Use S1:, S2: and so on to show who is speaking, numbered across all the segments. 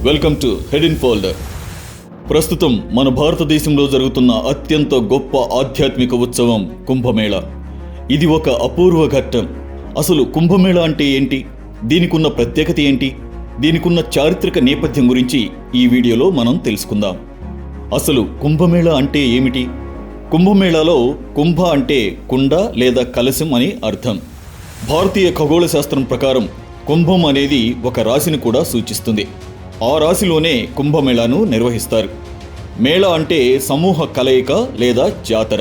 S1: Welcome to head in folder. ప్రస్తుతం మన భారతదేశంలో జరుగుతున్న అత్యంత గొప్ప ఆధ్యాత్మిక ఉత్సవం కుంభమేళ. ఇది ఒక అపూర్వ ఘట్టం. అసలు కుంభమేళ అంటే ఏంటి, దీనికున్న ప్రత్యేకత ఏంటి, దీనికున్న చారిత్రక నేపథ్యం గురించి ఈ వీడియోలో మనం తెలుసుకుందాం. అసలు కుంభమేళ అంటే ఏమిటి? కుంభమేళాలో కుంభ అంటే కుండ లేదా కలశం అని అర్థం. భారతీయ ఖగోళ శాస్త్రం ప్రకారం కుంభం అనేది ఒక రాశిని కూడా సూచిస్తుంది. ఆ రాశిలోనే కుంభమేళాను నిర్వహిస్తారు. మేళ అంటే సమూహ కలయిక లేదా జాతర.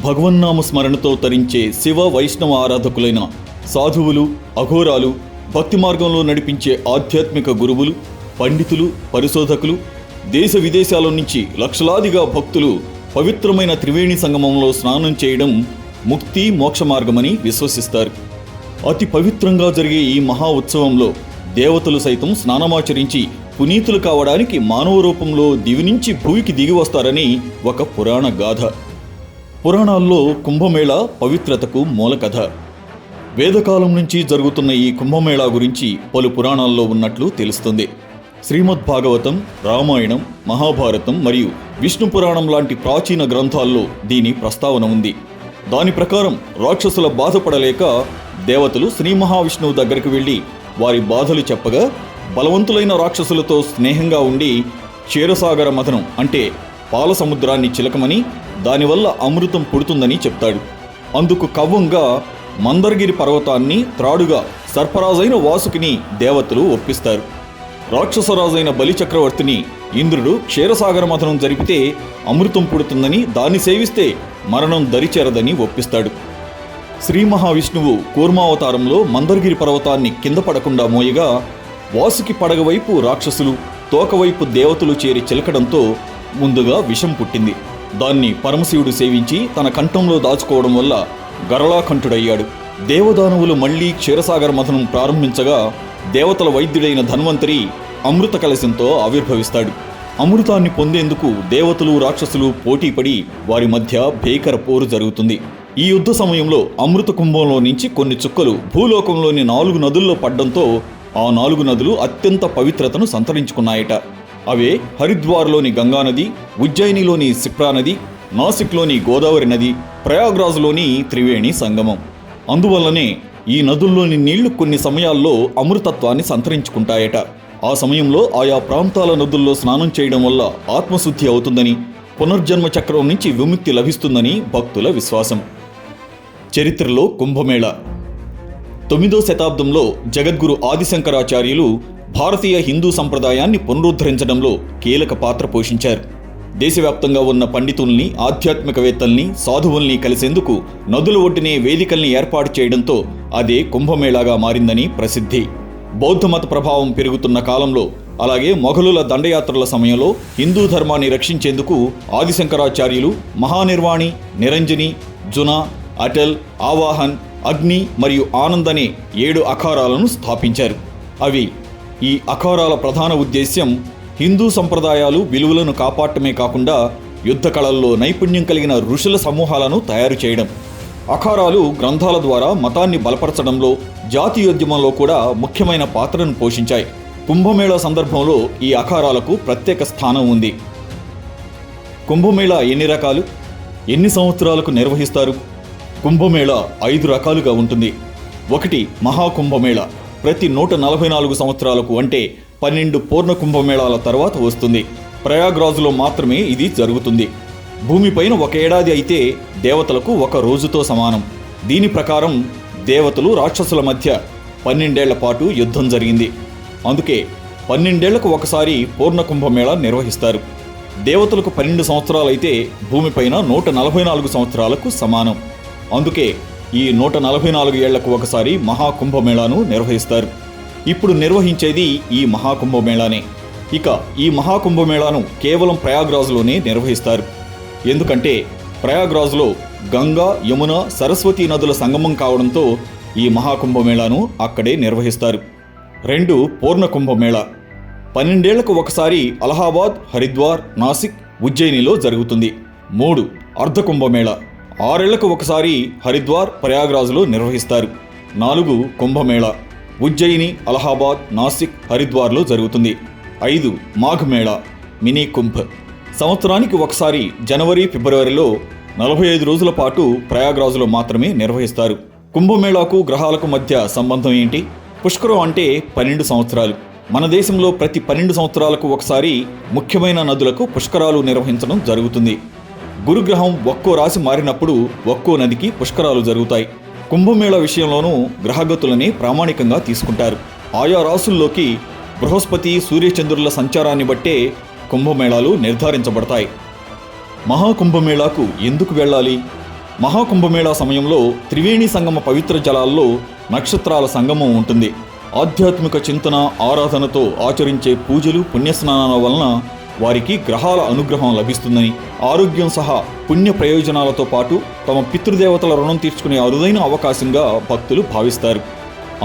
S1: భగవన్నామ స్మరణతో తరించే శివ వైష్ణవ ఆరాధకులైన సాధువులు, అఘోరాలు, భక్తి మార్గంలో నడిపించే ఆధ్యాత్మిక గురువులు, పండితులు, పరిశోధకులు, దేశ విదేశాల నుంచి లక్షలాదిగా భక్తులు పవిత్రమైన త్రివేణి సంగమంలో స్నానం చేయడం ముక్తి మోక్ష మార్గమని విశ్వసిస్తారు. అతి పవిత్రంగా జరిగే ఈ మహా ఉత్సవంలో దేవతలు సైతం స్నానమాచరించి పునీతులు కావడానికి మానవ రూపంలో దివి నుంచి భూమికి దిగి వస్తారని ఒక పురాణ గాథ. పురాణాల్లో కుంభమేళ పవిత్రతకు మూల కథ. వేదకాలం నుంచి జరుగుతున్న ఈ కుంభమేళా గురించి పలు పురాణాల్లో ఉన్నట్లు తెలుస్తుంది. శ్రీమద్ భాగవతం, రామాయణం, మహాభారతం మరియు విష్ణు పురాణం లాంటి ప్రాచీన గ్రంథాల్లో దీని ప్రస్తావన ఉంది. దాని ప్రకారం రాక్షసుల బాధపడలేక దేవతలు శ్రీ మహావిష్ణువు దగ్గరికి వెళ్ళి వారి బాధలు చెప్పగా, బలవంతులైన రాక్షసులతో స్నేహంగా ఉండి క్షీరసాగర మథనం అంటే పాల సముద్రాన్ని చిలకమని, దానివల్ల అమృతం పుడుతుందని చెప్తాడు. అందుకు కవ్వంగా మందరగిరి పర్వతాన్ని త్రాడుగా సర్పరాజైన వాసుకిని దేవతలు ఒప్పిస్తారు. రాక్షసరాజైన బలిచక్రవర్తిని ఇంద్రుడు క్షీరసాగర మథనం జరిపితే అమృతం పుడుతుందని, దాన్ని సేవిస్తే మరణం దరిచేరదని ఒప్పిస్తాడు. శ్రీ మహావిష్ణువు కూర్మావతారంలో మందరగిరి పర్వతాన్ని కింద పడకుండా మోయగా, వాసుకి పడగవైపు రాక్షసులు, తోకవైపు దేవతలు చేరి చిలకడంతో ముందుగా విషం పుట్టింది. దాన్ని పరమశివుడు సేవించి తన కంఠంలో దాచుకోవడం వల్ల గరళాకంఠుడయ్యాడు. దేవదానవులు మళ్లీ క్షీరసాగర మథనం ప్రారంభించగా దేవతల వైద్యుడైన ధన్వంతరి అమృత కలశంతో ఆవిర్భవిస్తాడు. అమృతాన్ని పొందేందుకు దేవతలు, రాక్షసులు పోటీపడి వారి మధ్య భీకర పోరు జరుగుతుంది. ఈ యుద్ధ సమయంలో అమృత కుంభంలో నుంచి కొన్ని చుక్కలు భూలోకంలోని 4 నదుల్లో పడ్డంతో ఆ 4 నదులు అత్యంత పవిత్రతను సంతరించుకున్నాయట. అవే హరిద్వార్లోని గంగానది, ఉజ్జయినిలోని సిప్రా నది, నాసిక్లోని గోదావరి నది, ప్రయాగ్రాజ్లోని త్రివేణి సంగమం. అందువల్లనే ఈ నదుల్లోని నీళ్లు కొన్ని సమయాల్లో అమృతత్వాన్ని సంతరించుకుంటాయట. ఆ సమయంలో ఆయా ప్రాంతాల నదుల్లో స్నానం చేయడం వల్ల ఆత్మశుద్ధి అవుతుందని, పునర్జన్మ చక్రం నుంచి విముక్తి లభిస్తుందని భక్తుల విశ్వాసం. చరిత్రలో కుంభమేళ 9వ శతాబ్దంలో జగద్గురు ఆదిశంకరాచార్యులు భారతీయ హిందూ సంప్రదాయాన్ని పునరుద్ధరించడంలో కీలక పాత్ర పోషించారు. దేశవ్యాప్తంగా ఉన్న పండితుల్ని, ఆధ్యాత్మికవేత్తల్ని, సాధువుల్ని కలిసేందుకు నదుల ఒడ్డునే వేదికల్ని ఏర్పాటు చేయడంతో అదే కుంభమేళాగా మారిందని ప్రసిద్ధి. బౌద్ధ మత ప్రభావం పెరుగుతున్న కాలంలో, అలాగే మొఘలుల దండయాత్రల సమయంలో హిందూ ధర్మాన్ని రక్షించేందుకు ఆదిశంకరాచార్యులు మహానిర్వాణి, నిరంజని, జునా, అటల్, ఆవాహన్, అగ్ని మరియు ఆనంద్ అనే 7 అఖారాలను స్థాపించారు. ఈ అఖారాల ప్రధాన ఉద్దేశ్యం హిందూ సంప్రదాయాలు, విలువలను కాపాడటమే కాకుండా యుద్ధ కళల్లో నైపుణ్యం కలిగిన ఋషుల సమూహాలను తయారు చేయడం. అఖారాలు గ్రంథాల ద్వారా మతాన్ని బలపరచడంలో, జాతీయోద్యమంలో కూడా ముఖ్యమైన పాత్రను పోషించాయి. కుంభమేళా సందర్భంలో ఈ అఖారాలకు ప్రత్యేక స్థానం ఉంది. కుంభమేళా ఎన్ని రకాలు, ఎన్ని సంవత్సరాలకు నిర్వహిస్తారు? కుంభమేళా 5 రకాలుగా ఉంటుంది. 1 మహాకుంభమేళా, ప్రతి 144 సంవత్సరాలకు అంటే 12 పూర్ణ కుంభమేళాల తర్వాత వస్తుంది. ప్రయాగ్రాజ్లో మాత్రమే ఇది జరుగుతుంది. భూమిపైన 1 ఏడాది అయితే దేవతలకు 1 రోజుతో సమానం. దీని ప్రకారం దేవతలు, రాక్షసుల మధ్య 12 ఏళ్ల పాటు యుద్ధం జరిగింది. అందుకే 12 ఏళ్లకు ఒకసారి పూర్ణ కుంభమేళా నిర్వహిస్తారు. దేవతలకు 12 సంవత్సరాలైతే భూమిపైన 144 సంవత్సరాలకు సమానం. అందుకే ఈ 144 ఏళ్లకు ఒకసారి మహాకుంభమేళాను నిర్వహిస్తారు. ఇప్పుడు నిర్వహించేది ఈ మహాకుంభమేళానే. ఇక ఈ మహాకుంభమేళాను కేవలం ప్రయాగ్రాజ్లోనే నిర్వహిస్తారు. ఎందుకంటే ప్రయాగ్రాజ్లో గంగా, యమున, సరస్వతి నదుల సంగమం కావడంతో ఈ మహాకుంభమేళాను అక్కడే నిర్వహిస్తారు. 2 పూర్ణ కుంభమేళా, 12 ఏళ్లకు ఒకసారి అలహాబాద్, హరిద్వార్, నాసిక్, ఉజ్జయినిలో జరుగుతుంది. 3 అర్ధ కుంభమేళా, 6 ఏళ్లకు ఒకసారి హరిద్వార్, ప్రయాగ్రాజ్లో నిర్వహిస్తారు. 4 కుంభమేళా, ఉజ్జయిని, అలహాబాద్, నాసిక్, హరిద్వార్లో జరుగుతుంది. 5. మాఘ్ మేళా మినీ కుంభ్. సంవత్సరానికి ఒకసారి జనవరి ఫిబ్రవరిలో 45 రోజుల పాటు ప్రయాగ్రాజ్లో మాత్రమే నిర్వహిస్తారు. కుంభమేళాకు గ్రహాలకు మధ్య సంబంధం ఏంటి? పుష్కరం అంటే 12 సంవత్సరాలు. మన దేశంలో ప్రతి 12 సంవత్సరాలకు ఒకసారి ముఖ్యమైన నదులకు పుష్కరాలు నిర్వహించడం జరుగుతుంది. గురుగ్రహం ఒక్కో రాశి మారినప్పుడు ఒక్కో నదికి పుష్కరాలు జరుగుతాయి. కుంభమేళా విషయంలోనూ గ్రహగతులని ప్రామాణికంగా తీసుకుంటారు. ఆయా రాసుల్లోకి బృహస్పతి సూర్యచంద్రుల సంచారాన్ని బట్టే కుంభమేళాలు నిర్ధారించబడతాయి. మహాకుంభమేళాకు ఎందుకు వెళ్ళాలి? మహాకుంభమేళా సమయంలో త్రివేణి సంగమ పవిత్ర జలాల్లో నక్షత్రాల సంగమం ఉంటుంది. ఆధ్యాత్మిక చింతన ఆరాధనతో ఆచరించే పూజలు పుణ్యస్నానాల వలన వారికి గ్రహాల అనుగ్రహం లభిస్తుందని, ఆరోగ్యం సహా పుణ్య ప్రయోజనాలతో పాటు తమ పితృదేవతల రుణం తీర్చుకునే అరుదైన అవకాశంగా భక్తులు భావిస్తారు.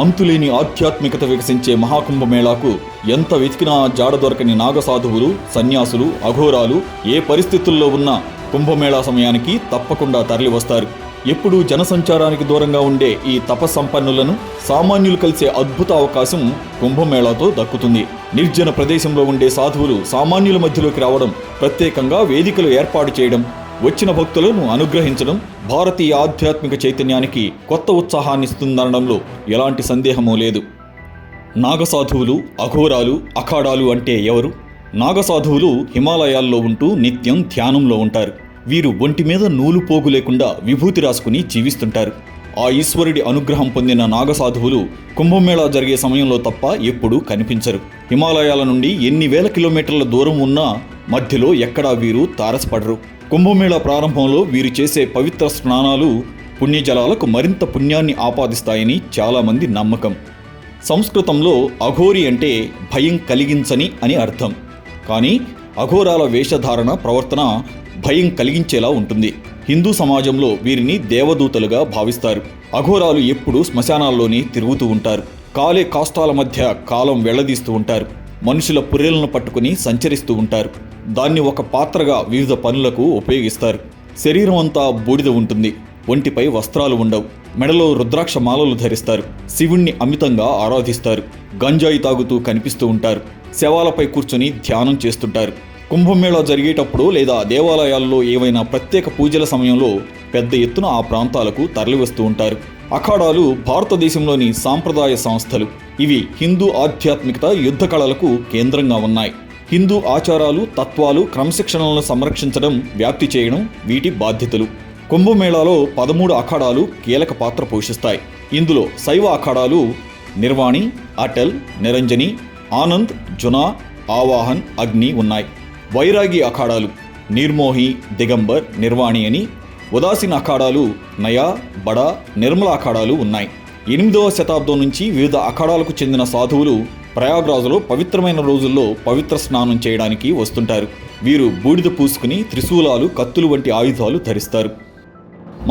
S1: అంతులేని ఆధ్యాత్మికత వికసించే మహాకుంభమేళాకు ఎంత వెతికినా జాడ దొరకని నాగసాధువులు, సన్యాసులు, అఘోరాలు ఏ పరిస్థితుల్లో ఉన్నా కుంభమేళా సమయానికి తప్పకుండా తరలివస్తారు. ఎప్పుడూ జనసంచారానికి దూరంగా ఉండే ఈ తపస్సంపన్నులను సామాన్యులు కలిసే అద్భుత అవకాశం కుంభమేళాతో దక్కుతుంది. నిర్జన ప్రదేశంలో ఉండే సాధువులు సామాన్యుల మధ్యలోకి రావడం, ప్రత్యేకంగా వేదికలు ఏర్పాటు చేయడం, వచ్చిన భక్తులను అనుగ్రహించడం భారతీయ ఆధ్యాత్మిక చైతన్యానికి కొత్త ఉత్సాహాన్నిస్తుందనడంలో ఎలాంటి సందేహమూ లేదు. నాగసాధువులు, అఘోరాలు, అఖాడాలు అంటే ఎవరు? నాగసాధువులు హిమాలయాల్లో ఉంటూ నిత్యం ధ్యానంలో ఉంటారు. వీరు ఒంటి మీద నూలు పోగు లేకుండా విభూతి రాసుకుని జీవిస్తుంటారు. ఆ ఈశ్వరుడి అనుగ్రహం పొందిన నాగసాధువులు కుంభమేళా జరిగే సమయంలో తప్ప ఎప్పుడూ కనిపించరు. హిమాలయాల నుండి ఎన్ని వేల కిలోమీటర్ల దూరం ఉన్నా మధ్యలో ఎక్కడా వీరు తారసపడరు. కుంభమేళా ప్రారంభంలో వీరు చేసే పవిత్ర స్నానాలు పుణ్యజలాలకు మరింత పుణ్యాన్ని ఆపాదిస్తాయని చాలామంది నమ్మకం. సంస్కృతంలో అఘోరి అంటే భయం కలిగించని అని అర్థం. కానీ అఘోరాల వేషధారణ, ప్రవర్తన భయం కలిగించేలా ఉంటుంది. హిందూ సమాజంలో వీరిని దేవదూతలుగా భావిస్తారు. అఘోరాలు ఎప్పుడూ శ్మశానాల్లోనే తిరుగుతూ ఉంటారు. కాలే కాష్టాల మధ్య కాలం వెళ్లదీస్తూ ఉంటారు. మనుషుల పుర్రెలను పట్టుకుని సంచరిస్తూ ఉంటారు. దాన్ని ఒక పాత్రగా వివిధ పనులకు ఉపయోగిస్తారు. శరీరం అంతా బూడిద ఉంటుంది. ఒంటిపై వస్త్రాలు ఉండవు. మెడలో రుద్రాక్ష మాలలు ధరిస్తారు. శివుణ్ణి అమితంగా ఆరాధిస్తారు. గంజాయి తాగుతూ కనిపిస్తూ ఉంటారు. శవాలపై కూర్చొని ధ్యానం చేస్తుంటారు. కుంభమేళా జరిగేటప్పుడు లేదా దేవాలయాల్లో ఏవైనా ప్రత్యేక పూజల సమయంలో పెద్ద ఎత్తున ఆ ప్రాంతాలకు తరలివస్తూ ఉంటారు. అఖాడాలు భారతదేశంలోని సాంప్రదాయ సంస్థలు. ఇవి హిందూ ఆధ్యాత్మికత, యుద్ధ కళలకు కేంద్రంగా ఉన్నాయి. హిందూ ఆచారాలు, తత్వాలు, క్రమశిక్షణలను సంరక్షించడం, వ్యాప్తి చేయడం వీటి బాధ్యతలు. కుంభమేళాలో 13 అఖాడాలు కీలక పాత్ర పోషిస్తాయి. ఇందులో శైవ అఖాడాలు నిర్వాణి, అటల్, నిరంజని, ఆనంద్, జునా, ఆవాహన్, అగ్ని ఉన్నాయి. వైరాగి అఖాడాలు నిర్మోహి, దిగంబర్, నిర్వాణి అని, ఉదాసీన అఖాడాలు నయా, బడా, నిర్మల అఖాడాలు ఉన్నాయి. 8వ శతాబ్దం నుంచి వివిధ అఖాడాలకు చెందిన సాధువులు ప్రయాగ్రాజ్లో పవిత్రమైన రోజుల్లో పవిత్ర స్నానం చేయడానికి వస్తుంటారు. వీరు బూడిద పూసుకుని త్రిశూలాలు, కత్తులు వంటి ఆయుధాలు ధరిస్తారు.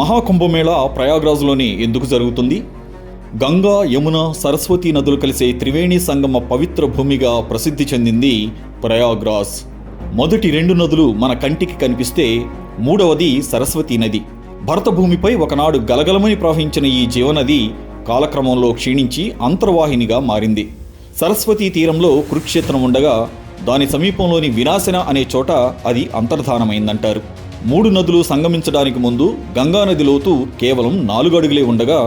S1: మహాకుంభమేళా ప్రయాగ్రాజ్లోనే ఎందుకు జరుగుతుంది? గంగా, యమున, సరస్వతి నదులు కలిసే త్రివేణి సంగమ పవిత్ర భూమిగా ప్రసిద్ధి చెందింది ప్రయాగ్రాజ్. మొదటి 2 నదులు మన కంటికి కనిపిస్తే మూడవది సరస్వతి నది. భరతభూమిపై ఒకనాడు గలగలమని ప్రవహించిన ఈ జీవనది కాలక్రమంలో క్షీణించి అంతర్వాహినిగా మారింది. సరస్వతీ తీరంలో కురుక్షేత్రం ఉండగా దాని సమీపంలోని వినాశన అనే చోట అది అంతర్ధానమైందంటారు. 3 నదులు సంగమించడానికి ముందు గంగా నది లోతు కేవలం 4 అడుగులే ఉండగా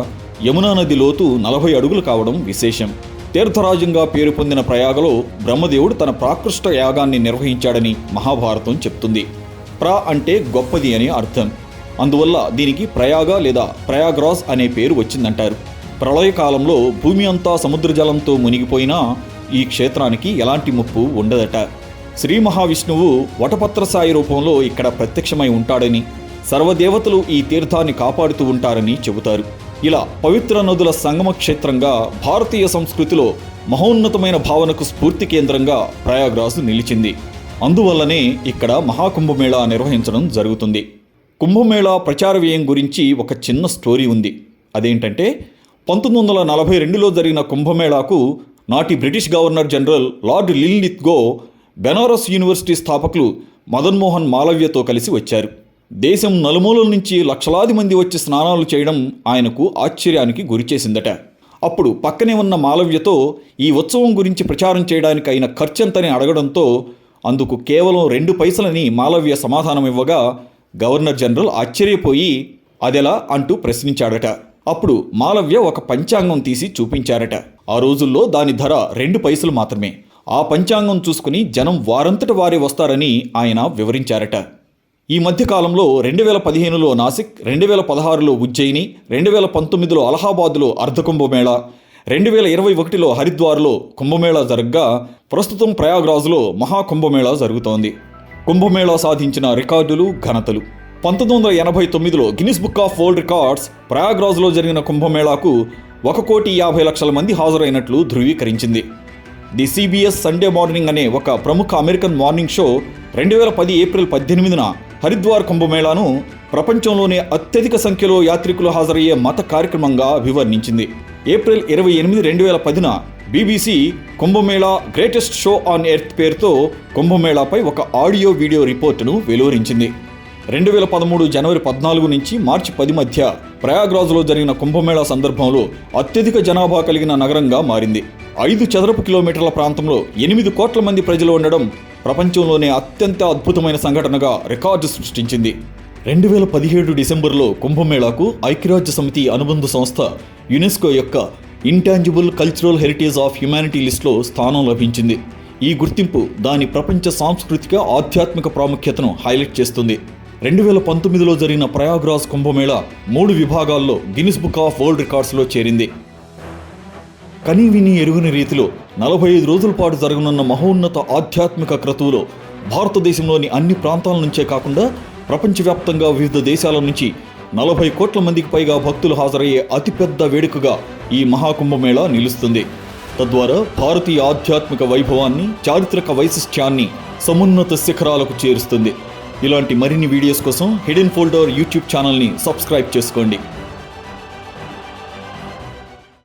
S1: యమునా నది లోతు 40 అడుగులు కావడం విశేషం. తీర్థరాజ్యంగా పేరు పొందిన ప్రయాగలో బ్రహ్మదేవుడు తన ప్రాకృష్ట యాగాన్ని నిర్వహించాడని మహాభారతం చెప్తుంది. ప్ర అంటే గొప్పది అని అర్థం. అందువల్ల దీనికి ప్రయాగ లేదా ప్రయాగ్రాజ్ అనే పేరు వచ్చిందంటారు. ప్రళయకాలంలో భూమి అంతా సముద్ర జలంతో మునిగిపోయినా ఈ క్షేత్రానికి ఎలాంటి ముప్పు ఉండదట. శ్రీ మహావిష్ణువు వటపత్రసాయి రూపంలో ఇక్కడ ప్రత్యక్షమై ఉంటాడని, సర్వదేవతలు ఈ తీర్థాన్ని కాపాడుతూ ఉంటారని చెబుతారు. ఇలా పవిత్ర నదుల సంగమ క్షేత్రంగా భారతీయ సంస్కృతిలో మహోన్నతమైన భావనకు స్ఫూర్తి కేంద్రంగా ప్రయాగ్రాజ్ నిలిచింది. అందువల్లనే ఇక్కడ మహాకుంభమేళా నిర్వహించడం జరుగుతుంది. కుంభమేళా ప్రచార వ్యయం గురించి ఒక చిన్న స్టోరీ ఉంది. అదేంటంటే 1942లో జరిగిన కుంభమేళాకు నాటి British governor general lord Linlithgow Benares university స్థాపకులు మదన్ మోహన్ మాలవ్యతో కలిసి వచ్చారు. దేశం నలుమూలల నుంచి లక్షలాది మంది వచ్చి స్నానాలు చేయడం ఆయనకు ఆశ్చర్యానికి గురిచేసిందట. అప్పుడు పక్కనే ఉన్న మాలవ్యతో ఈ ఉత్సవం గురించి ప్రచారం చేయడానికి అయిన ఖర్చెంతని అడగడంతో అందుకు కేవలం 2 పైసలని మాలవ్య సమాధానం ఇవ్వగా గవర్నర్ జనరల్ ఆశ్చర్యపోయి అదెలా అంటూ ప్రశ్నించాడట. అప్పుడు మాలవ్య ఒక పంచాంగం తీసి చూపించారట. ఆ రోజుల్లో దాని ధర 2 పైసలు మాత్రమే. ఆ పంచాంగం చూసుకుని జనం వారంతట వారే వస్తారని ఆయన వివరించారట. ఈ మధ్యకాలంలో 2015లో నాసిక్, 2016లో ఉజ్జయిని, 2019లో అలహాబాద్లో అర్ధకుంభమేళా, 2021లో హరిద్వార్లో కుంభమేళా జరగ్గా ప్రస్తుతం ప్రయాగ్రాజ్లో మహాకుంభమేళా జరుగుతోంది. కుంభమేళా సాధించిన రికార్డులు, ఘనతలు. 1989లో Guinness book of world records ప్రయాగ్రాజ్లో జరిగిన కుంభమేళాకు 1,50,00,000 మంది హాజరైనట్లు ధృవీకరించింది. ది సిబిఎస్ సండే మార్నింగ్ అనే ఒక ప్రముఖ అమెరికన్ మార్నింగ్ షో 2010 ఏప్రిల్ 18న హరిద్వార్ కుంభమేళాను ప్రపంచంలోనే అత్యధిక సంఖ్యలో యాత్రికులు హాజరయ్యే మత కార్యక్రమంగా అభివర్ణించింది. ఏప్రిల్ 28, 2010న BBC Kumbh Mela greatest show on earth పేరుతో కుంభమేళాపై ఒక ఆడియో వీడియో రిపోర్టును వెలువరించింది. 2013 జనవరి 14 నుంచి మార్చి 10 మధ్య ప్రయాగ్రాజ్లో జరిగిన కుంభమేళా సందర్భంలో అత్యధిక జనాభా కలిగిన నగరంగా మారింది. 5 చదరపు కిలోమీటర్ల ప్రాంతంలో 8 కోట్ల మంది ప్రజలు ఉండడం ప్రపంచంలోనే అత్యంత అద్భుతమైన సంఘటనగా రికార్డు సృష్టించింది. 2017 డిసెంబర్లో కుంభమేళాకు ఐక్యరాజ్య సమితి అనుబంధ సంస్థ యునెస్కో యొక్క intangible cultural heritage of humanity లిస్టులో స్థానం లభించింది. ఈ గుర్తింపు దాని ప్రపంచ సాంస్కృతిక, ఆధ్యాత్మిక ప్రాముఖ్యతను హైలైట్ చేస్తుంది. 2019లో జరిగిన ప్రయాగ్రాజ్ కుంభమేళా 3 విభాగాల్లో గిన్నిస్ బుక్ ఆఫ్ వరల్డ్ రికార్డ్స్లో చేరింది. కనీ విని ఎరుగని రీతిలో 45 రోజుల పాటు జరగనున్న మహోన్నత ఆధ్యాత్మిక క్రతువులో భారతదేశంలోని అన్ని ప్రాంతాల నుంచే కాకుండా ప్రపంచవ్యాప్తంగా వివిధ దేశాల నుంచి 40 కోట్ల మందికి పైగా భక్తులు హాజరయ్యే అతిపెద్ద వేడుకగా ఈ మహాకుంభమేళా నిలుస్తుంది. తద్వారా భారతీయ ఆధ్యాత్మిక వైభవాన్ని, చారిత్రక వైశిష్ట్యాన్ని సమున్నత శిఖరాలకు చేరుస్తుంది. ఇలాంటి మరిన్ని వీడియోస్ కోసం హిడెన్ ఫోల్డర్ యూట్యూబ్ ఛానల్ని సబ్స్క్రైబ్ చేసుకోండి.